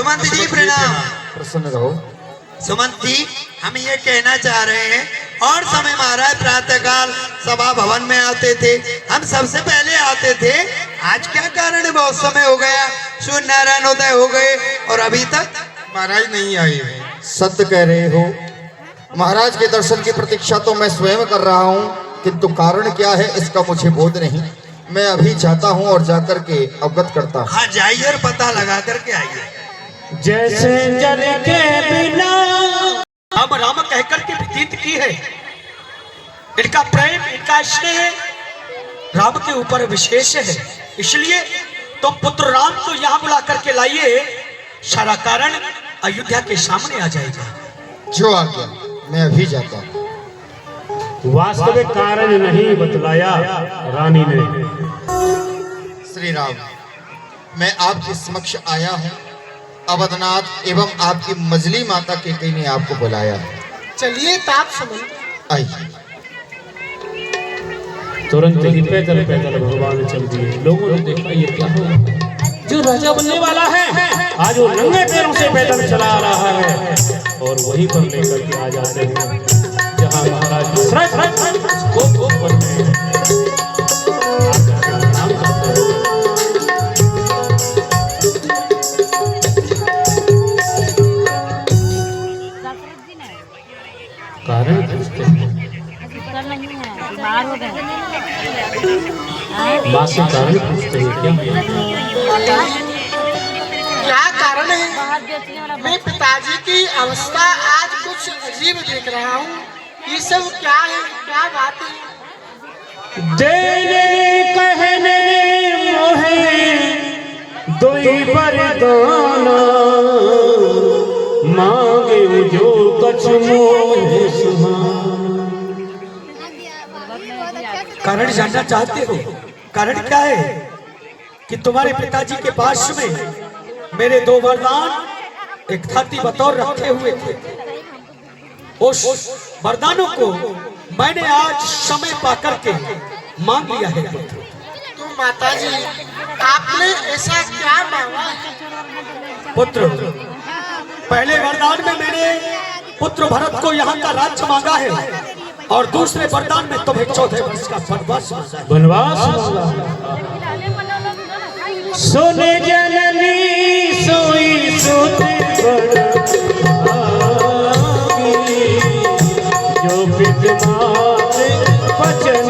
सुमंत जी प्रणाम। प्रसन्न रहो। सुमंत जी हम ये कहना चाह रहे हैं, और समय महाराज प्रातः काल सभा भवन में आते थे, हम सबसे पहले आते थे, आज क्या कारण है बहुत समय हो गया, सूर्य नारायण उदय हो गए और अभी तक महाराज नहीं आए। सत्य कह रहे हो। महाराज के दर्शन की प्रतीक्षा तो मैं स्वयं कर रहा हूँ, किंतु कारण क्या है इसका मुझे बोध नहीं। मैं अभी जाता हूँ और जाकर के अवगत करता हूँ। हाँ जाइए और पता लगा करके आइए। जैसे जल के बिना राम राम कहकर के व्यतीत की है। इनका प्रेम, इनका स्नेह राम के ऊपर विशेष है, इसलिए तो पुत्र राम को यहाँ बुला करके लाइए, सारा कारण अयोध्या के सामने आ जाएगा। जो आ गया, मैं अभी जाता हूँ। वास्तविक कारण नहीं बतलाया रानी ने। श्री राम, मैं आपके समक्ष आया हूँ। अवधनाथ एवं आपकी मजली माता के कई ने आपको बुलाया है। चलिए तात सुमंत। आइए। तुरंत ही पैदल पैदल भगवान चल दिए। लोगों ने देखा ये क्या हो, जो राजा बनने वाला है आज वो नंगे पैरों से पैदल चला आ रहा है, और वहीं पर लेकर के आ जाते हैं जहाँ महाराज को बनते हैं। कारण पूछते हैं, माँ से कारण पूछते हैं क्या कारण है? मैं पिताजी की अवस्था आज कुछ अजीब देख रहा हूँ। ये सब क्या है, क्या बात है? देने कहने मोहे दोई बरदाना, मांगे जो कछ मोहे सुहाना। कारण जानना चाहते हो? कारण क्या है कि तुम्हारे पिताजी के पास में मेरे दो वरदान एक थाती बतौर रखे हुए थे। उस वरदानों को मैंने आज समय पाकर के मांग लिया है। तो माताजी, आपने ऐसा क्या मांगा? पुत्र, पहले वरदान में मैंने पुत्र भरत को यहाँ का राज्य मांगा है, और दूसरे वरदान में तुम्हें 14 वर्ष का वनवास मांगा है। सुने जननी सोई सुत जो विद्यमान वचन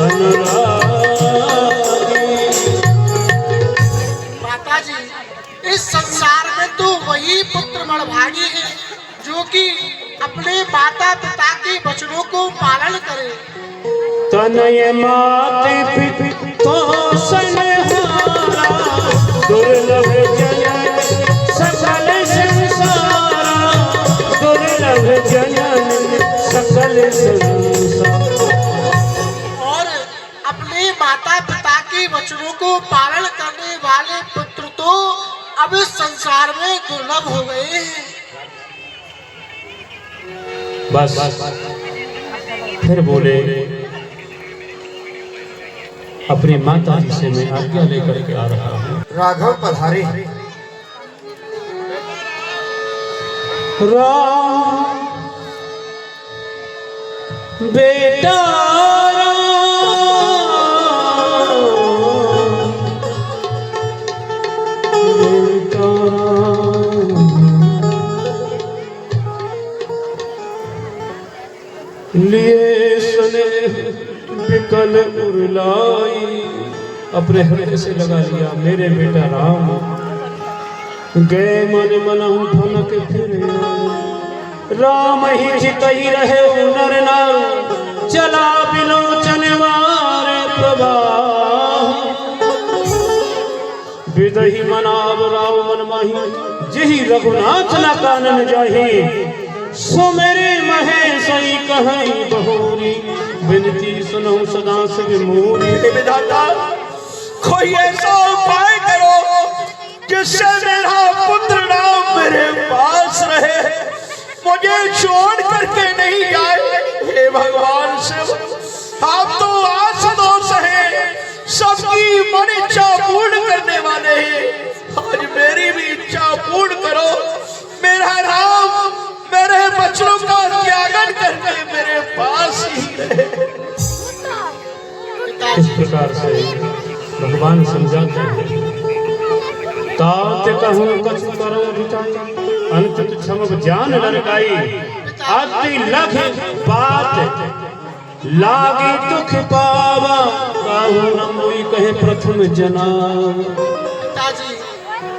अनुरागी। माताजी, इस संसार में तो वही पुत्र मनभागी है जो कि अपने माता पिता के वचनों को पालन करे। तनय माते पिता सनहारा, दुर्लभ जनन सकल संसारा, दुर्लभ जनन सकल संसार। और अपने माता पिता के वचनों को पालन करने वाले पुत्र तो अब इस संसार में दुर्लभ हो गए हैं। बस फिर बोले, अपनी माता जी से मैं आज्ञा लेकर के आ रहा हूँ। राघव पधारे। राम बेटा लिए सुने विकल उरलाई, अपने हृदय से लगा लिया मेरे बेटा राम गए मन मनहु भनक फिरे। राम ही चितई रहे नर नार, चला बिलोचन वार प्रवाह। विदहि मनाव राव मन माही, जही रघुनाथ न कानन जाही। सो मेरे महेशई कहीं बहुरी, विनती सुनो सदा शिव मोरी। विधाता, कोई ऐसा उपाय करो जिससे मेरा पुत्र राम मेरे पास रहे, मुझे छोड़ करके नहीं जाए। हे भगवान शिव, आप तो आसदोष हैं, सबकी मन इच्छा पूर्ण करने वाले हैं। आज मेरी भी इच्छा करो। मेरा राम मेरे बच्चों का त्यागन करके मेरे पास ही रहे। इस प्रकार से भगवान समझाते हैं। तात कहूँ कछु करो बिचाई, अंत क्षम जान लड़काई। अति लख बात लागे दुख पावा, काहू न मोई कहे प्रथम जनाब। पिताजी,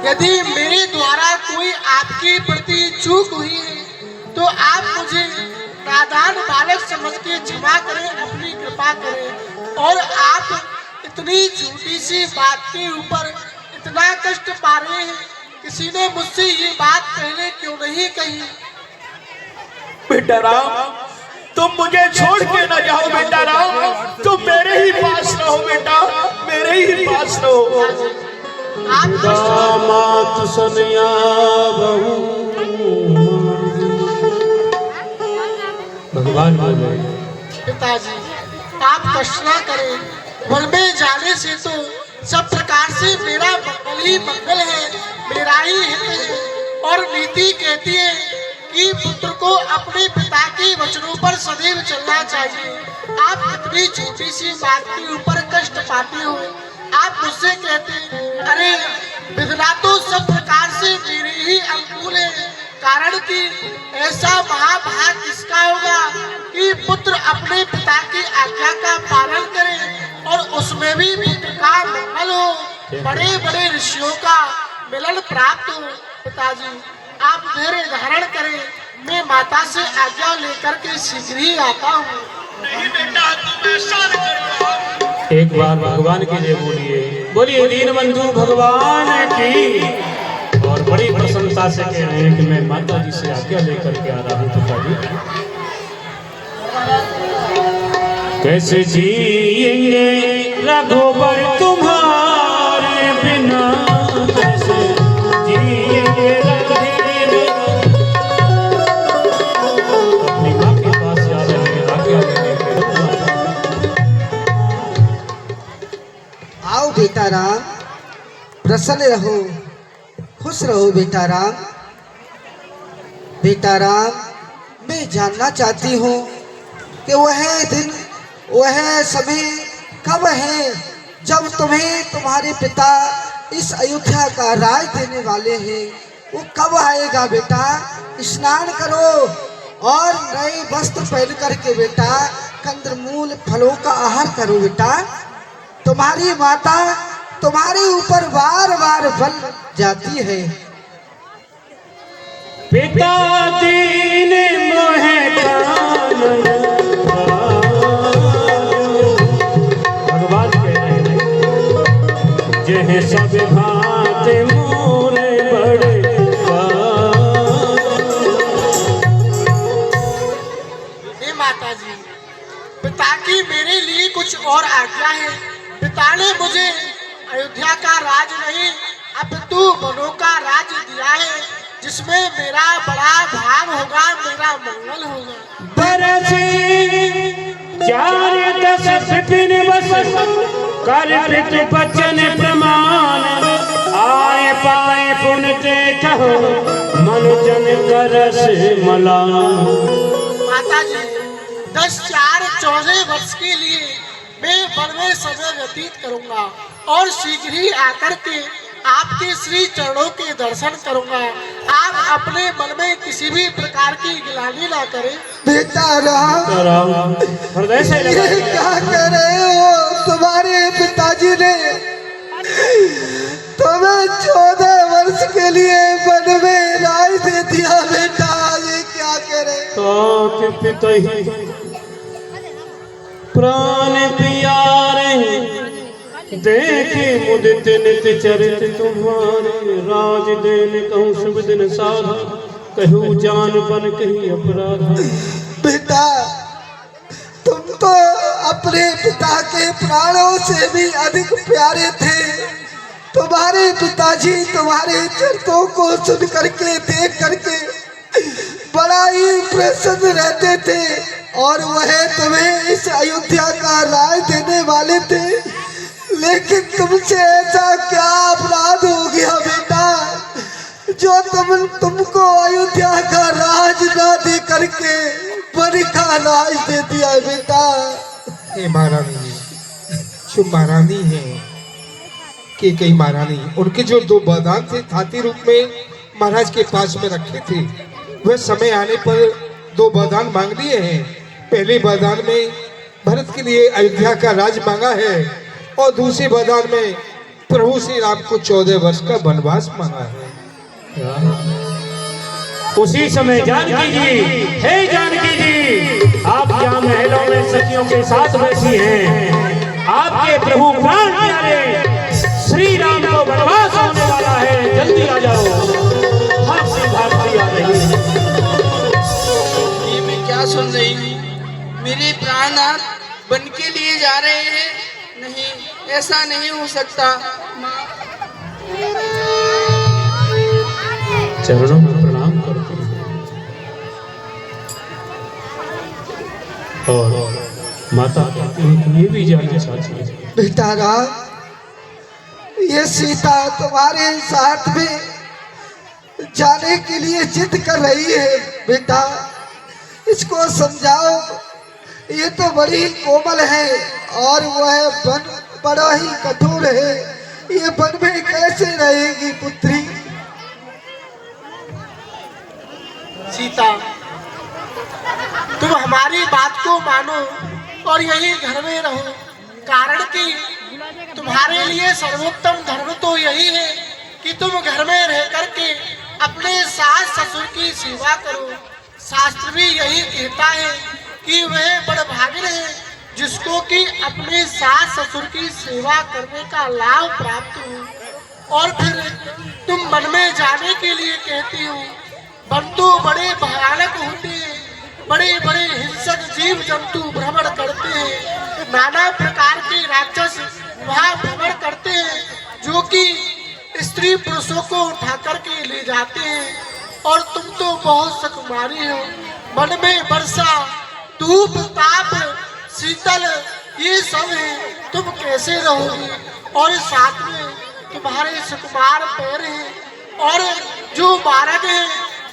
यदि मेरे द्वारा कोई आपके प्रति चूक हुई है तो आप मुझे नादान बालक समझ के क्षमा करें, अपनी कृपा करें। और आप इतनी छोटी सी बात के ऊपर इतना कष्ट पा रहे हैं, किसी ने मुझसे ये बात पहले क्यों नहीं कही? बेटा राम, तुम मुझे छोड़ के न जाओ बेटा राम, तुम मेरे ही पास रहो बेटा, मेरे ही पास रहो। आप दामात सनिया बहू भगवान बोले, पिताजी, आप कष्ट ना करें। वन में जाने से तो सब प्रकार से मेरा मंगल ही मंगल है, मेरा ही हित है। और नीति कहती है कि पुत्र को अपने पिता के वचनों पर सदैव चलना चाहिए। आप इतनी छोटी सी बात के ऊपर कष्ट पाते हो। आप मुझसे कहते हैं, अरे विधना तो सब प्रकार से मेरे ही अनुकूल है, कारण कि ऐसा महाभाग किसका होगा कि पुत्र अपने पिता की आज्ञा का पालन करे और उसमें भी पुत्र का मंगल हो, बड़े बड़े ऋषियों का मिलन प्राप्त हो। पिताजी, आप धैर्य धारण करें, मैं माता से आज्ञा लेकर के शीघ्र ही आता हूँ। एक बार भगवान के लिए बोलिए, बोलिए दीनबंधु भगवान की। और बड़ी प्रसन्नता से कह रहे हैं कि मैं माता जी से आज्ञा लेकर के आ रहा हूँ पिताजी। कैसे जिएंगे रघुबर तुम्हारे बिना, कैसे जिएंगे रघुवीर। अपनी माँ के पास जा रहे हैं आज्ञा लेने के लिए। आओ बेटा राम, प्रसन्न रहो, खुश रहो बेटा राम। बेटा राम, मैं जानना चाहती हूँ कि वह दिन, वह समय कब है जब तुम्हें तुम्हारे पिता इस अयोध्या का राज देने वाले हैं। वो कब आएगा बेटा? स्नान करो और नए वस्त्र पहन करके बेटा कंदमूल फलों का आहार करो बेटा। तुम्हारी माता तुम्हारे ऊपर बार बार बल जाती है। पिता दीन मोहे भगवान कह रहे हैं, जह सब भात मोरे बड़े। हे माता जी, पिता की मेरे लिए कुछ और आज्ञा है। पिता ने मुझे अयोध्या का राज नहीं अपितु वनों का राज दिया है, जिसमें मेरा बड़ा भाग होगा, मेरा मंगल होगा। बरसी 4-10 विपिन बस, कर पितु बचन प्रमाण। आए पाए पुन देखो, मनुजन करस मलान। माता जी, 10-4-14 वर्ष के लिए मैं वन में समय व्यतीत करूंगा और शीघ्र ही आकर के आपके श्री चरणों के दर्शन करूंगा। आप अपने मन में किसी भी प्रकार की गिलानी ना करें। बेटा राम, हृदय से ये क्या कर रहे हो? तुम्हारे पिताजी ने तुम्हें 14 वर्ष के लिए वन में राज दे दिया बेटा, ये क्या करे? तो पिता ही प्राण प्यारे, देखे मुदित नित चरित तुम्हारे। राज देन कहूँ शुभ दिन साधा, कहूँ जान बन कहीं अपराधा। बेटा, तुम तो अपने पिता के प्राणों से भी अधिक प्यारे थे। तुम्हारे पिताजी तुम्हारे चरित्रों को सुन करके, देख करके बड़ा ही प्रसन्न रहते थे और वह तुम्हें इस अयोध्या का राज देने वाले थे। लेकिन तुमसे ऐसा क्या अपराध हो गया बेटा, जो तुमको अयोध्या का राज ना दे करके वन का राज दे दिया बेटा। हे महारानी जी, जो महारानी है कि कई महारानी, उनके जो 2 वरदान थे हाथी रूप में महाराज के पास में रखे थे, वह समय आने पर 2 वरदान मांग लिए हैं। पहले वरदान में भरत के लिए अयोध्या का राज मांगा है और दूसरे वरदान में प्रभु श्री राम को 14 वर्ष का वनवास मांगा है। उसी समय जानकी जी, हे जानकी जी, आप क्या महलों में सखियों के साथ बैठी हैं? आपके प्रभु प्राण प्यारे श्री राम को वनवास होने वाला है, जल्दी आ जाओ। भागती भागती आ रही है। ये मैं क्या सुन रही हूँ? मेरे प्राणनाथ बन के लिए जा रहे हैं? नहीं, ऐसा नहीं हो सकता। चरणों में प्रणाम करती हूँ और माता कहती है कि ये भी जाना चाहती है। बेटा राम, ये सीता तुम्हारे साथ में जाने के लिए जिद कर रही है बेटा, इसको समझाओ। ये तो बड़ी कोमल है और वह वन बड़ा ही कठोर है, ये वन में कैसे रहेगी पुत्री? सीता, तुम हमारी बात को मानो और यही घर में रहो, कारण कि तुम्हारे लिए सर्वोत्तम धर्म तो यही है कि तुम घर में रह करके अपने सास ससुर की सेवा करो। शास्त्र भी यही कहता है कि वह बड़भागिन है जिसको कि अपने सास ससुर की सेवा करने का लाभ प्राप्त हो। और फिर तुम वन में जाने के लिए कहती हो। वन तो बड़े भयानक होते हैं, बड़े बड़े हिंसक जीव जंतु भ्रमण करते हैं, नाना प्रकार के राक्षस वहाँ भ्रमण करते हैं जो कि स्त्री पुरुषों को उठा करके ले जाते हैं। और तुम तो बहुत सुकुमारी हो, वन में वर्षा, धूप, ताप, शीतल ये सब है, तुम कैसे रहोगी? और साथ में तुम्हारे सुकुमार पैर हैं और जो मार्ग है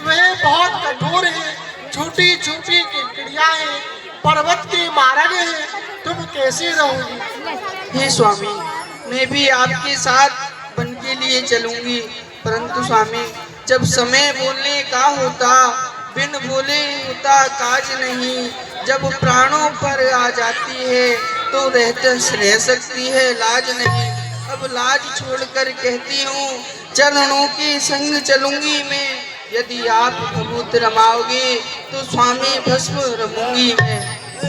वह बहुत कठोर है, छोटी छोटी किड़किड़ियाँ हैं, पर्वत के मार्ग है, तुम कैसे रहोगी? हे स्वामी, मैं भी आपके साथ वन के लिए चलूंगी, परंतु स्वामी जब समय बोलने का होता, बिन बोले होता काज नहीं। जब प्राणों पर आ जाती है तो रह सकती है लाज नहीं। अब लाज छोड़कर कहती हूँ, चरणों के संग चलूंगी मैं। यदि आप भभूत रमाओगे तो स्वामी भस्म रमूंगी मैं।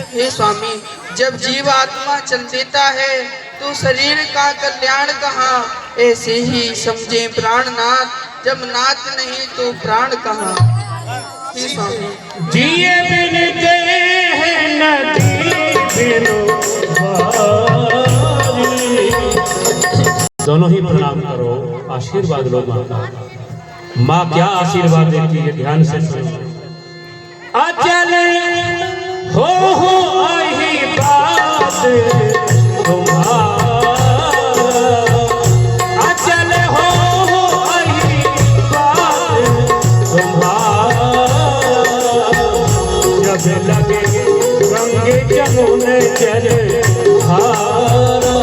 हे स्वामी, जब जीव आत्मा चल देता है तो शरीर का कल्याण कहाँ? ऐसे ही समझे प्राणनाथ, जब नाथ नहीं तो प्राण कहाँ? हे स्वामी, जिए बिन देह नदी बिनु बारी। दोनों ही प्रणाम करो, आशीर्वाद लो माँ का। माँ क्या आशीर्वाद देती है, ध्यान से सुनो। अचल हो आई बात तुम्हारा, अचल हो आई बात तुम्हारा। जब लगे रंग जमुन जल धारा।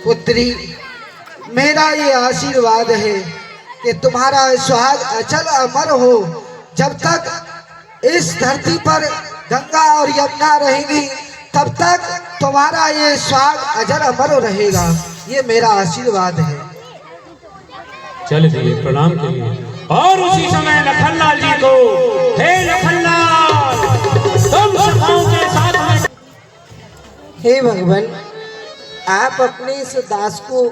पुत्री, मेरा ये आशीर्वाद है कि तुम्हारा सुहाग अचल अमर हो। जब तक इस धरती पर गंगा और यमुना रहेगी तब तक तुम्हारा ये सुहाग अजर अमर रहेगा। ये मेरा आशीर्वाद है। चल दिए प्रणाम के लिए। और उसी समय लखनलाल जी को, हे लखनलाल, तुम सखाओं के साथ में। हे भगवान, आप अपने इस दास को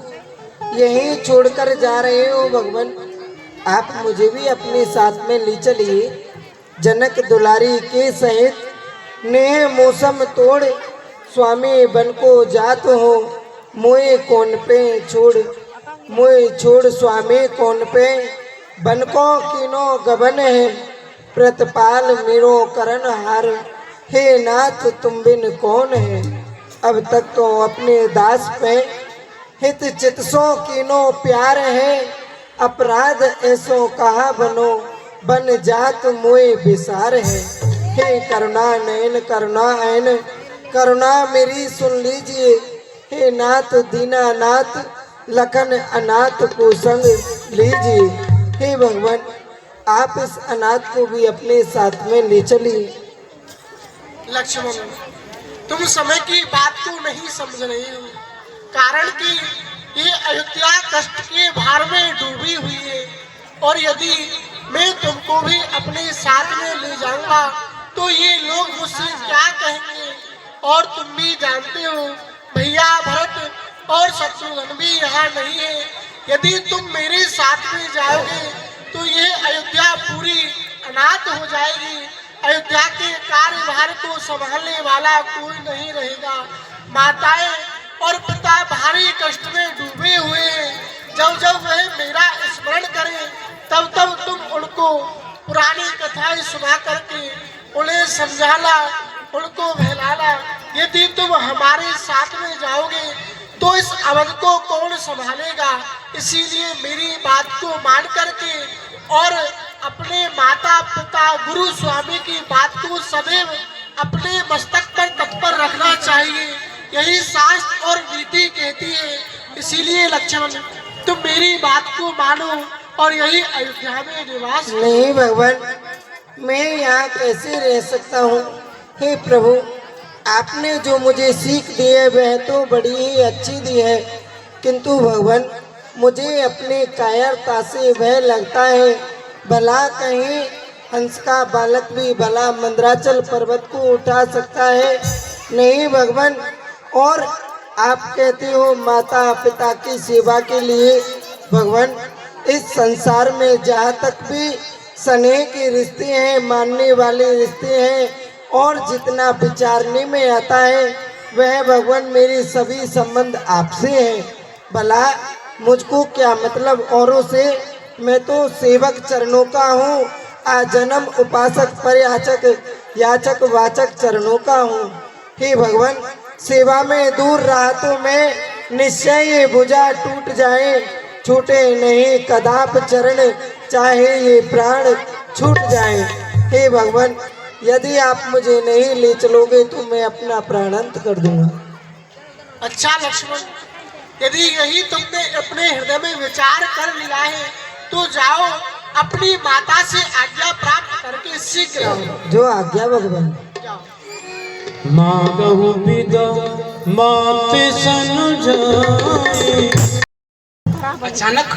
यहीं छोड़कर जा रहे हो भगवान, आप मुझे भी अपने साथ में ले चलिए। जनक दुलारी के सहित नेह मौसम तोड़, स्वामी बन को जात हो, मोए कौन पे छोड़, मोए छोड़ स्वामी कौन पे, बन को किनो गबन है, प्रतिपाल मेरो करन हार। हे नाथ तुम बिन कौन है, अब तक तो अपने दास पे हित चित सो कीनो प्यार है, अपराध ऐसो कहा बनो, बन जात मोए विसार है। हे करुणा नयन करुणा ऐन, करुणा मेरी सुन लीजिए। हे नाथ दीनानाथ, लखन अनाथ को संग लीजिए। हे भगवान, आप इस अनाथ को भी अपने साथ में ले चलिए। लक्ष्मण, तुम समय की बात को नहीं समझ रहे हो, कारण कि ये अयोध्या कष्ट के भार में डूबी हुई है, और यदि मैं तुमको भी अपने साथ में ले जाऊंगा तो ये लोग मुझसे क्या कहेंगे। और तुम भी जानते हो भैया भरत और शत्रुघ्न भी यहाँ नहीं है। यदि तुम मेरे साथ में जाओगे तो ये अयोध्या पूरी अनाथ हो जाएगी। अयोध्या के कार्यभार को संभालने वाला कोई नहीं रहेगा। माताएं और पिता भारी कष्ट में डूबे हुए हैं। जब जब वह मेरा स्मरण करें तब तब तुम उनको पुरानी कथाएं सुना करके उन्हें समझाना, उनको बहलाना। यदि तुम हमारे साथ में जाओगे तो इस अवध को कौन संभालेगा। इसीलिए मेरी बात को मान करके और अपने माता पिता गुरु स्वामी की बात को सदैव अपने मस्तक पर तत्पर रखना चाहिए। यही शास्त्र और नीति कहती है। इसीलिए लक्ष्मण, तुम मेरी बात को मानो और यही अयोध्या में निवास। नहीं भगवान, मैं यहाँ कैसे रह सकता हूँ। हे प्रभु, आपने जो मुझे सीख दी है वह तो बड़ी ही अच्छी दी है, किंतु भगवान मुझे अपने कायरता से भय लगता है। भला कहीं हंस का बालक भी भला मंदराचल पर्वत को उठा सकता है। नहीं भगवान, और आप कहते हो माता पिता की सेवा के लिए। भगवान, इस संसार में जहाँ तक भी स्नेह के रिश्ते हैं, मानने वाले रिश्ते हैं, और जितना विचारने में आता है वह भगवान मेरे सभी संबंध आपसे हैं। भला मुझको क्या मतलब औरों से। मैं तो सेवक चरणों का हूँ, आजन्म उपासक परयाचक याचक वाचक चरणों का हूँ। हे भगवान, सेवा में दूर रहा तो मैं निश्चय ये भुजा टूट जाए, छूटे नहीं कदाप चरण, चाहे ये प्राण छूट जाए। हे भगवान, यदि आप मुझे नहीं ले चलोगे तो मैं अपना प्राणांत कर दूंगा। अच्छा लक्ष्मण, यदि यही तुमने अपने हृदय में विचार कर लिया है तो जाओ, अपनी माता से आज्ञा प्राप्त करके शीघ्र आओ। जो आज्ञा भगवान। जाओ। मांगहु विदा माते सन जाए। अचानक